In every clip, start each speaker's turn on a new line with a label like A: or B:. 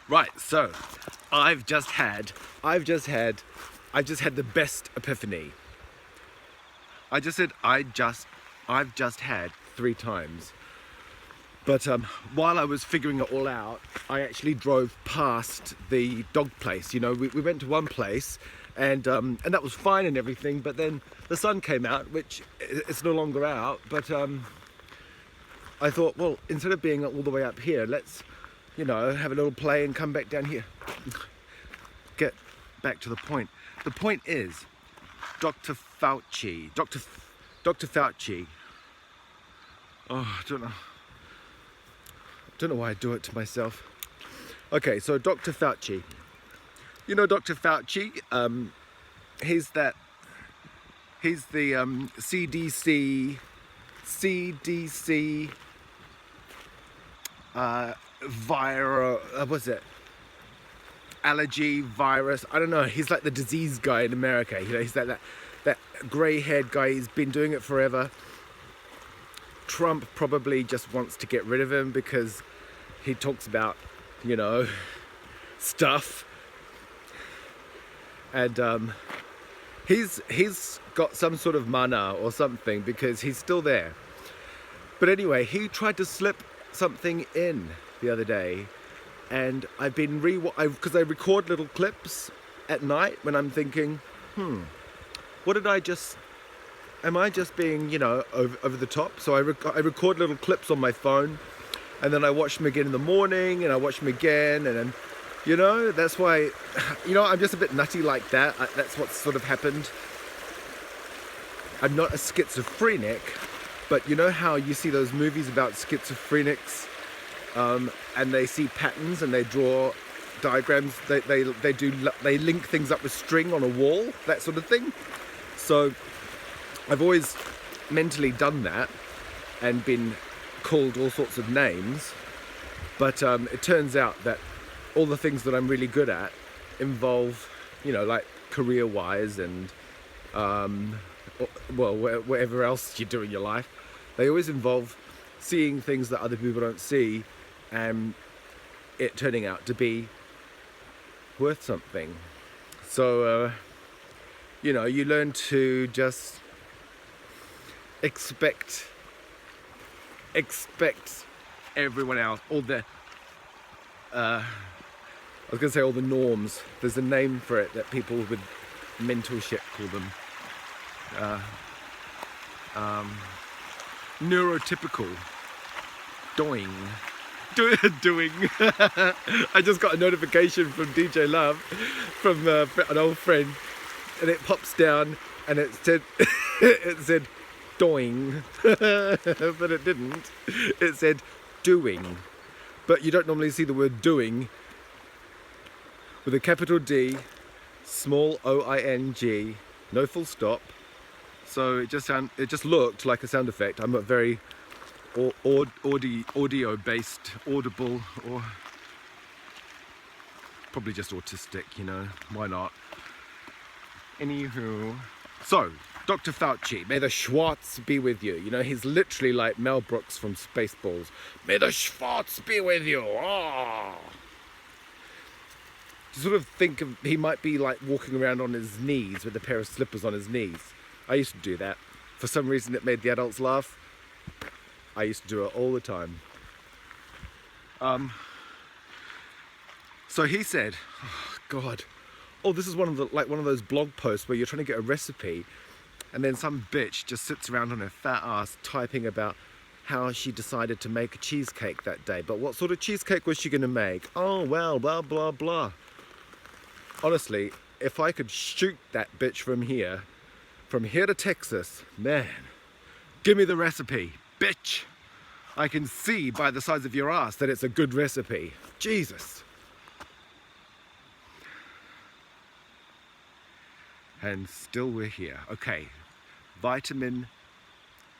A: Right, so I've just had the best epiphany. I've just had 3 times. But while I was figuring it all out, I actually drove past the dog place. You know, we went to one place, and that was fine and everything. But then the sun came out, which it's no longer out. But I thought, well, instead of being all the way up here, let's, you know, have a little play and come back down here. Get back to the point. The point is, Dr. Fauci. Oh, I don't know why I do it to myself. Okay, so Dr. Fauci. You know Dr. Fauci? He's the CDC what's it? Allergy virus. I don't know. He's like the disease guy in America. You know, he's like that grey-haired guy. He's been doing it forever. Trump probably just wants to get rid of him because he talks about, you know, stuff. And he's got some sort of mana or something because he's still there. But anyway, he tried to slip something in the other day, and I've been because I record little clips at night when I'm thinking, what did I just... Am I just being, you know, over the top? So I record little clips on my phone, and then I watch them again in the morning, and I watch them again, and then, you know, that's why, you know, I'm just a bit nutty like that. That's what's sort of happened. I'm not a schizophrenic, but you know how you see those movies about schizophrenics, and they see patterns and they draw diagrams. They link things up with string on a wall, that sort of thing. So I've always mentally done that and been called all sorts of names, but it turns out that all the things that I'm really good at involve, you know, like career-wise and, well, whatever else you do in your life, they always involve seeing things that other people don't see and it turning out to be worth something. So, you know, you learn to just expect everyone else, all the I was gonna say all the norms. There's a name for it that people with mental shit call them. Neurotypical. Doing. I just got a notification from DJ Love, from an old friend, and it pops down and it said doing, but it didn't. It said doing, but you don't normally see the word doing with a capital D, small O-I-N-G, no full stop. So it just looked like a sound effect. I'm a very audio-based, audible, or probably just autistic, you know, why not? Anywho, so Dr. Fauci, may the Schwartz be with you. You know, he's literally like Mel Brooks from Spaceballs. May the Schwartz be with you. Oh. You sort of think of, he might be like walking around on his knees with a pair of slippers on his knees. I used to do that. For some reason it made the adults laugh. I used to do it all the time. So he said, oh God, oh, this is one of those blog posts where you're trying to get a recipe and then some bitch just sits around on her fat ass typing about how she decided to make a cheesecake that day. But what sort of cheesecake was she going to make? Oh, well, blah, blah, blah. Honestly, if I could shoot that bitch from here to Texas, man, give me the recipe, bitch. I can see by the size of your ass that it's a good recipe. Jesus. And still we're here. Okay, vitamin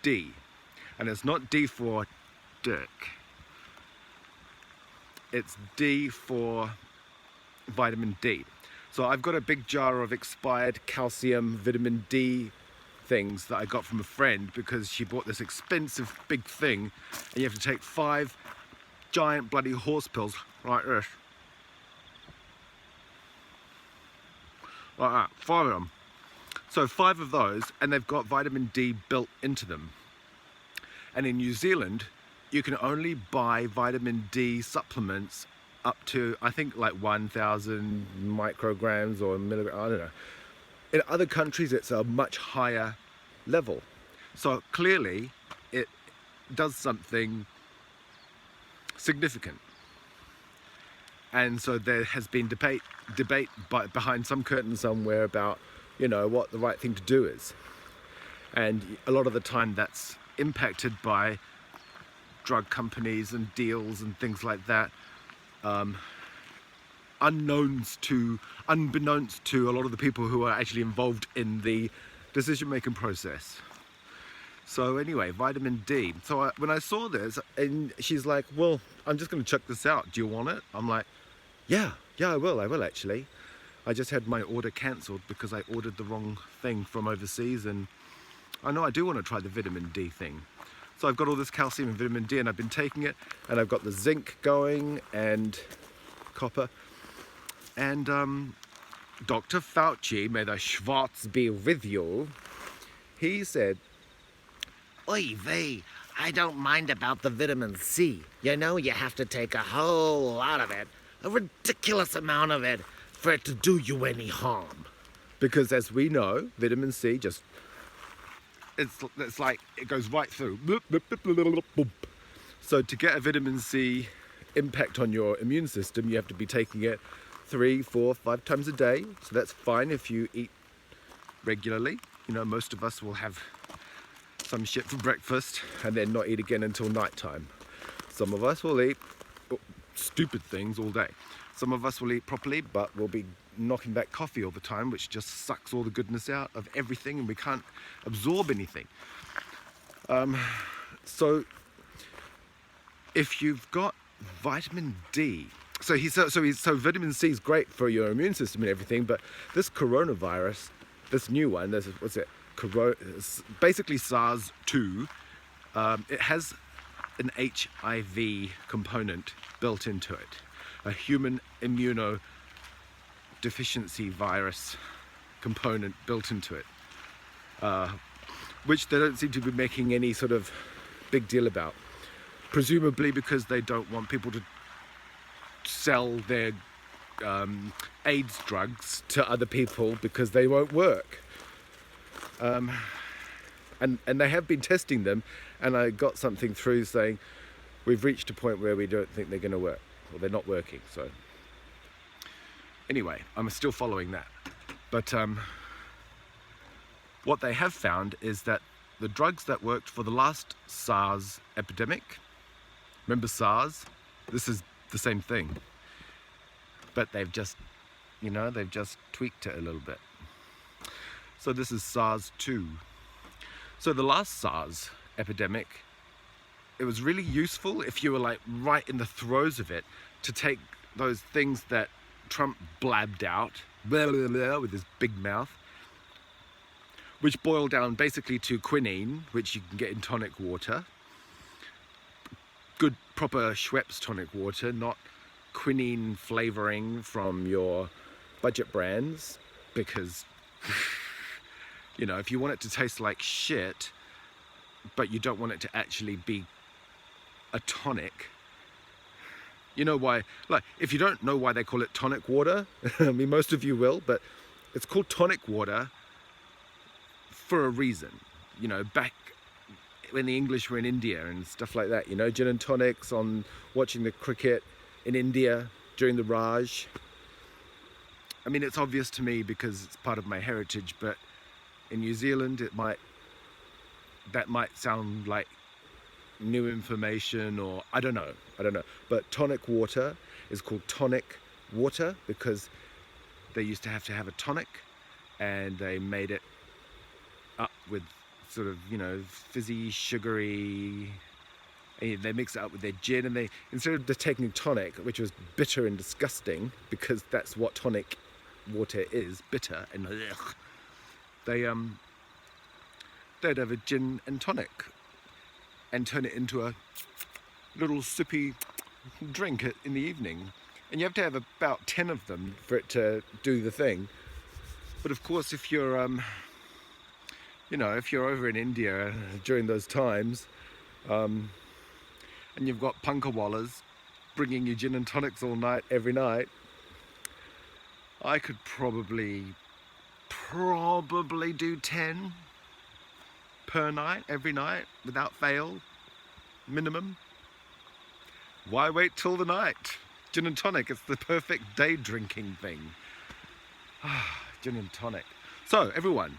A: D. And it's not D for dick. It's D for vitamin D. So I've got a big jar of expired calcium, vitamin D things that I got from a friend because she bought this expensive big thing and you have to take 5 giant bloody horse pills like this Like that, 5 of them. So 5 of those, and they've got vitamin D built into them. And in New Zealand, you can only buy vitamin D supplements up to, I think, like 1,000 micrograms or milligrams, I don't know. In other countries, it's a much higher level. So clearly, it does something significant. And so there has been debate behind some curtain somewhere about, you know, what the right thing to do is. And a lot of the time that's impacted by drug companies and deals and things like that, unbeknownst to a lot of the people who are actually involved in the decision-making process. So anyway, vitamin D. So when I saw this, and she's like, well, I'm just going to check this out. Do you want it? I'm like, yeah, I will actually. I just had my order cancelled because I ordered the wrong thing from overseas, and I know I do want to try the vitamin D thing. So I've got all this calcium and vitamin D, and I've been taking it, and I've got the zinc going, and copper. And Dr. Fauci, may the Schwartz be with you, he said,
B: Oy vey, I don't mind about the vitamin C. You know, you have to take a whole lot of it, a ridiculous amount of it, for it to do you any harm.
A: because as we know, vitamin C just, it's like, it goes right through. So to get a vitamin C impact on your immune system, you have to be taking it 3, 4, 5 times a day. So that's fine if you eat regularly. You know, most of us will have some shit for breakfast and then not eat again until nighttime. Some of us will eat stupid things all day. Some of us will eat properly, but we'll be knocking back coffee all the time, which just sucks all the goodness out of everything, and we can't absorb anything. So if you've got vitamin D, so vitamin C is great for your immune system and everything, but this coronavirus, this new one, basically SARS-2, it has an HIV component built into it, a human immunodeficiency virus component built into it, which they don't seem to be making any sort of big deal about, presumably because they don't want people to sell their AIDS drugs to other people because they won't work. And they have been testing them, and I got something through saying we've reached a point where we don't think they're going to work, or they're not working. So anyway, I'm still following that. But what they have found is that the drugs that worked for the last SARS epidemic, remember SARS? This is the same thing, but they've just tweaked it a little bit. So this is SARS-2. So the last SARS epidemic, it was really useful if you were like right in the throes of it to take those things that Trump blabbed out, blah, blah, blah, with his big mouth, which boil down basically to quinine, which you can get in tonic water. Good proper Schweppes tonic water, not quinine flavoring from your budget brands, because you know, if you want it to taste like shit, but you don't want it to actually be a tonic, you know why, like, if you don't know why they call it tonic water, I mean, most of you will, but it's called tonic water for a reason. You know, back when the English were in India and stuff like that, you know, gin and tonics on watching the cricket in India during the Raj. I mean, it's obvious to me because it's part of my heritage, but in New Zealand, that might sound like new information, or I don't know. But tonic water is called tonic water because they used to have a tonic, and they made it up with sort of, you know, fizzy, sugary. They mix it up with their gin, and they, instead of just taking tonic, which was bitter and disgusting, because that's what tonic water is, bitter and ugh, they'd have a gin and tonic and turn it into a little sippy drink in the evening. And you have to have about 10 of them for it to do the thing. But of course, if you're if you're over in India during those times, and you've got punkawallahs bringing you gin and tonics all night, every night, I could probably do 10 per night, every night, without fail, minimum. Why wait till the night? Gin and tonic, it's the perfect day drinking thing. Gin and tonic. So everyone,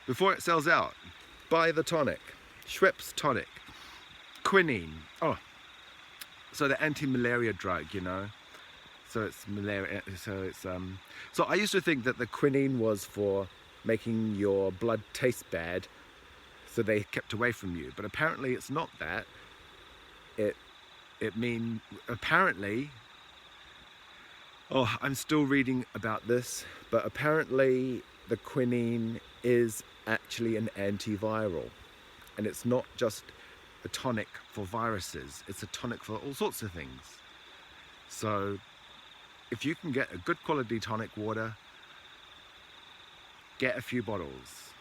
A: before it sells out, buy the tonic. Schweppes tonic. Quinine. Oh, so the anti-malaria drug, So it's malaria. So I used to think that the quinine was for making your blood taste bad, so they kept away from you. But apparently it's not that. Apparently. Oh, I'm still reading about this, but apparently the quinine is actually an antiviral, and it's not just a tonic for viruses, it's a tonic for all sorts of things. So if you can get a good quality tonic water, get a few bottles,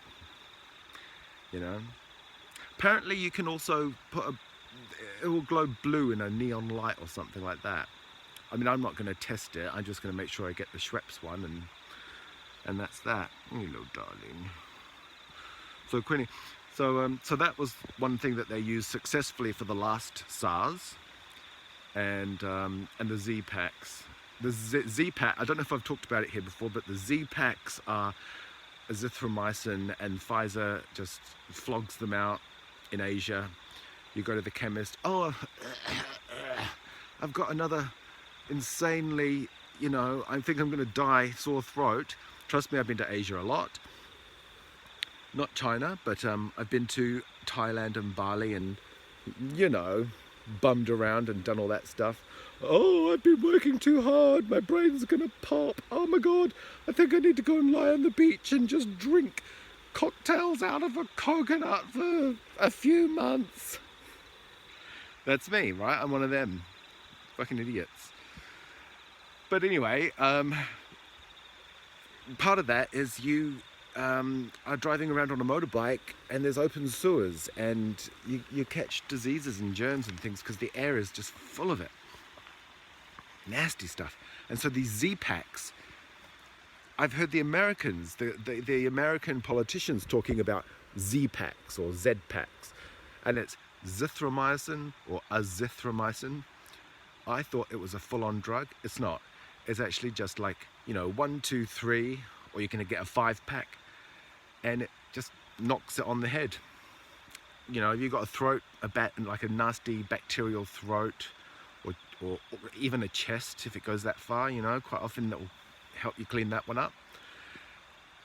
A: Apparently you can also it will glow blue in a neon light or something like that. I mean, I'm not going to test it, I'm just going to make sure I get the Schweppes one, and that's that. Hello, darling. So quinine. So that was one thing that they used successfully for the last SARS, and the Z-Packs. The Z-Pack, I don't know if I've talked about it here before, but the Z-Packs are azithromycin, and Pfizer just flogs them out in Asia. You go to the chemist, oh, I've got another insanely, I think I'm going to die, sore throat. Trust me, I've been to Asia a lot. Not China, but I've been to Thailand and Bali, and bummed around and done all that stuff. Oh, I've been working too hard, my brain's gonna pop. Oh my god, I think I need to go and lie on the beach and just drink cocktails out of a coconut for a few months. That's me, right? I'm one of them fucking idiots. But anyway, part of that is you are driving around on a motorbike and there's open sewers, and you catch diseases and germs and things because the air is just full of it. Nasty stuff. And so these Z-Packs, I've heard the Americans, the American politicians talking about Z-Packs or Z-Packs, and it's zithromycin or azithromycin. I thought it was a full-on drug. It's not. It's actually just like, 1, 2, 3, or you're going to get a 5-pack, and it just knocks it on the head. If you've got a throat, like a nasty bacterial throat, or even a chest, if it goes that far, quite often that will help you clean that one up.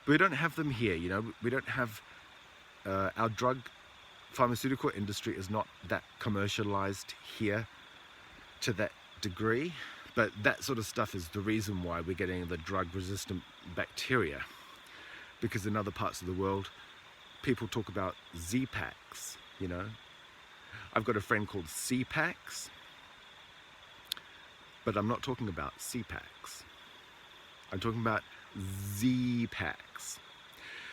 A: But we don't have them here, we don't have, our pharmaceutical industry is not that commercialized here to that degree, but that sort of stuff is the reason why we're getting the drug-resistant bacteria, because in other parts of the world, people talk about Z-Packs, I've got a friend called C-Packs, but I'm not talking about C-Packs. I'm talking about Z-Packs.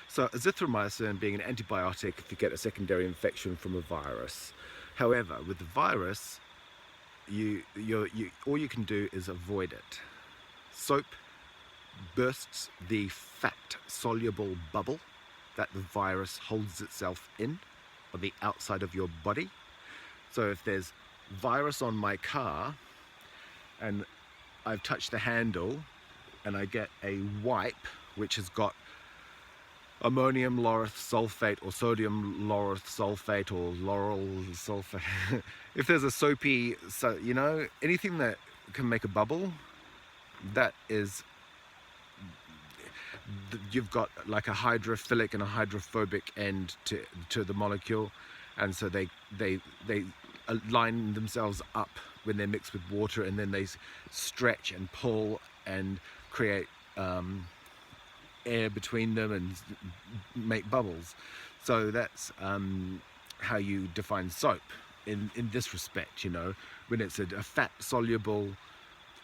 A: So azithromycin being an antibiotic if you get a secondary infection from a virus. However, with the virus, all you can do is avoid it. Soap bursts the fat-soluble bubble that the virus holds itself in on the outside of your body. So if there's virus on my car and I've touched the handle and I get a wipe which has got ammonium lauryl sulfate or sodium lauryl sulfate or lauryl sulfate. If there's a soapy, anything that can make a bubble, that is, you've got like a hydrophilic and a hydrophobic end to the molecule, and so they line themselves up when they're mixed with water, and then they stretch and pull and create air between them and make bubbles. So that's how you define soap in this respect, when it's a fat soluble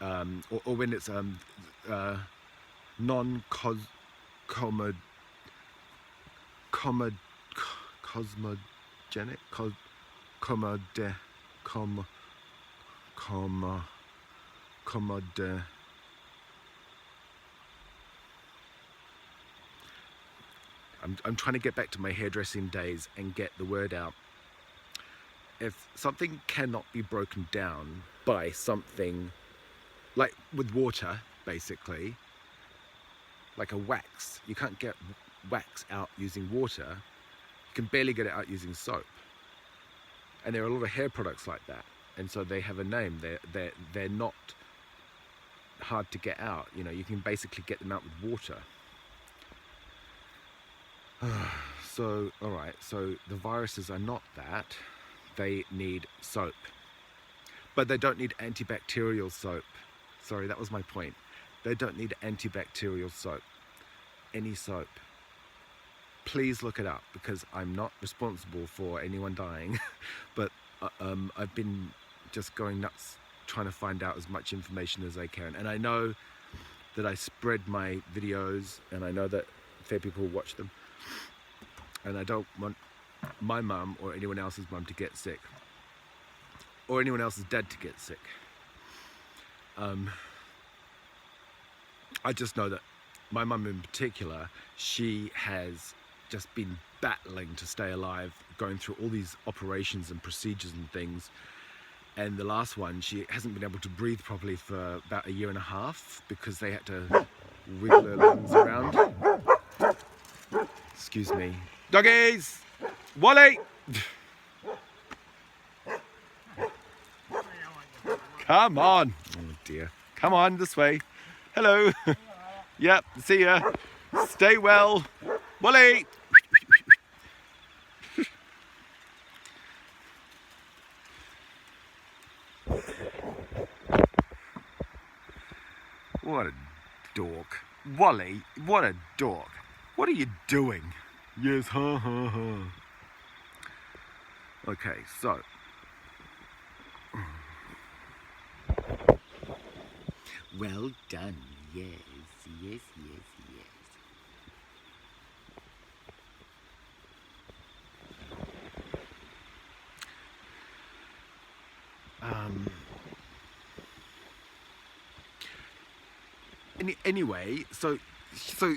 A: or when it's comod, comod, cosmogenic, commode, commode. I'm trying to get back to my hairdressing days and get the word out. If something cannot be broken down by something, like with water, basically, like a wax, you can't get wax out using water. You can barely get it out using soap. And there are a lot of hair products like that. And so they have a name. They're not hard to get out. You know, you can basically get them out with water. So, all right, so the viruses are not that. They need soap. But they don't need antibacterial soap. Sorry, that was my point. They don't need antibacterial soap. Any soap. Please look it up, because I'm not responsible for anyone dying. But I've been just going nuts trying to find out as much information as I can. And I know that I spread my videos, and I know that fair people watch them. And I don't want my mum or anyone else's mum to get sick, or anyone else's dad to get sick. I just know that my mum in particular, she has just been battling to stay alive, going through all these operations and procedures and things. And the last one, she hasn't been able to breathe properly for about 1.5 years because they had to wiggle her lungs around. Excuse me. Doggies! Wally! Come on! Oh dear. Come on, this way. Hello. Yep, see ya. Stay well. Wally! What a dork. Wally, what a dork. What are you doing? Yes, ha ha ha. Okay, so. Well done. Yes, yes, yes, yes. Anyway, so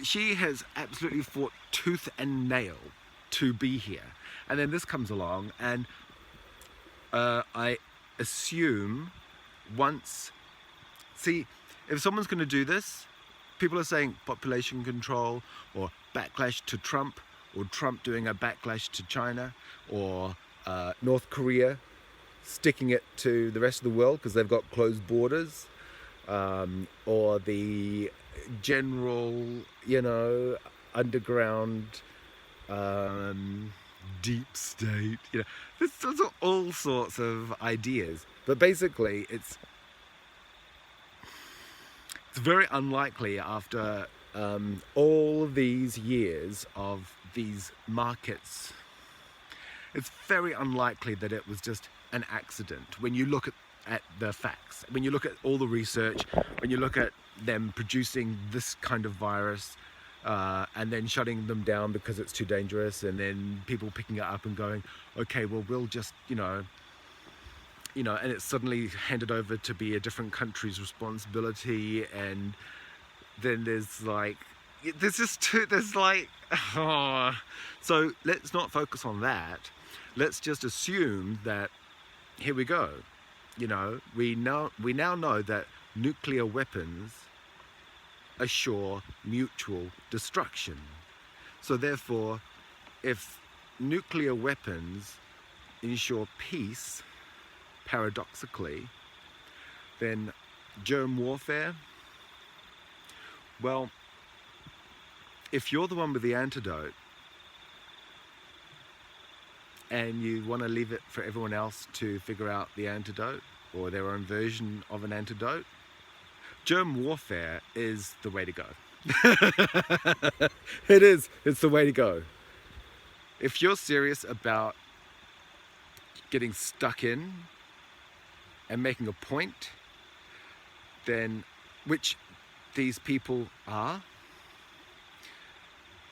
A: she has absolutely fought tooth and nail to be here, and then this comes along, and I assume if someone's going to do this, people are saying population control, or backlash to Trump, or Trump doing a backlash to China, or North Korea sticking it to the rest of the world because they've got closed borders. Or the general, underground, deep state, there's all sorts of ideas. But basically, it's very unlikely after all these years of these markets, it's very unlikely that it was just an accident when you look at the facts, when you look at all the research, when you look at them producing this kind of virus and then shutting them down because it's too dangerous, and then people picking it up and going, okay, well, we'll just, and it's suddenly handed over to be a different country's responsibility. And then so let's not focus on that. Let's just assume that here we go. We now know that nuclear weapons assure mutual destruction. So therefore, if nuclear weapons ensure peace, paradoxically, then germ warfare, well, if you're the one with the antidote and you want to leave it for everyone else to figure out the antidote or their own version of an antidote, germ warfare is the way to go. It is. It's the way to go. If you're serious about getting stuck in and making a point, then, which these people are,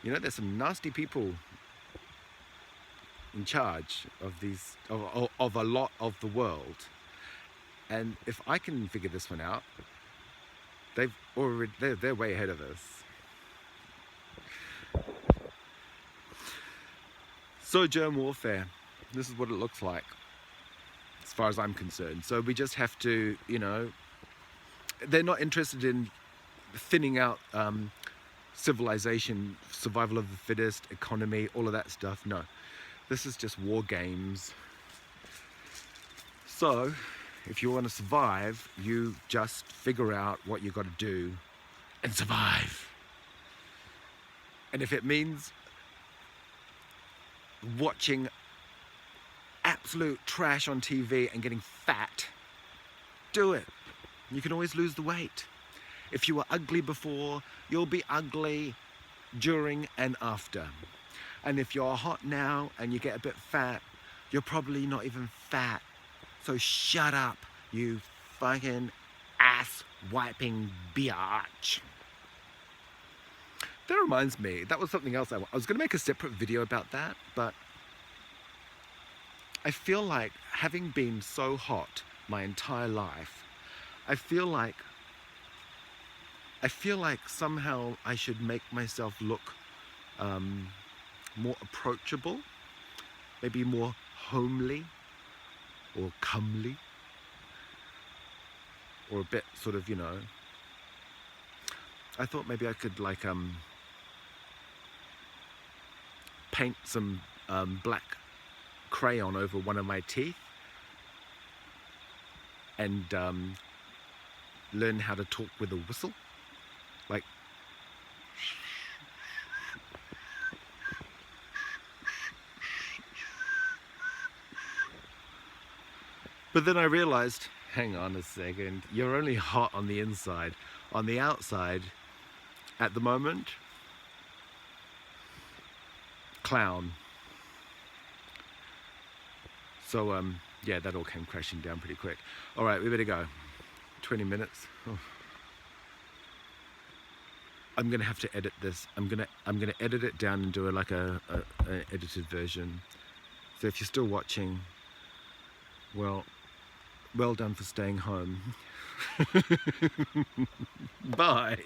A: You know, there's some nasty people in charge of these of a lot of the world, and if I can figure this one out, they're way ahead of us. So germ warfare, this is what it looks like as far as I'm concerned. So we just have to, you know, they're not interested in thinning out civilization, survival of the fittest, economy, all of that stuff. No, this is just war games. So if you want to survive, you just figure out what you got to do and survive. And if it means watching absolute trash on TV and getting fat, do it. You can always lose the weight. If you were ugly before, you'll be ugly during and after. And if you're hot now and you get a bit fat, you're probably not even fat. So shut up, you fucking ass-wiping biatch. That reminds me, that was something else I was going to make a separate video about that, but I feel like, having been so hot my entire life, I feel like somehow I should make myself look more approachable, maybe more homely or comely, or a bit sort of, you know, I thought maybe I could like paint some black crayon over one of my teeth and learn how to talk with a whistle, like but then I realized, hang on a second, you're only hot on the inside. On the outside, at the moment, clown. So yeah, that all came crashing down pretty quick. All right, we better go. 20 minutes. Oh. I'm gonna have to edit this. I'm gonna edit it down and do like an edited version. So if you're still watching, well done for staying home. Bye.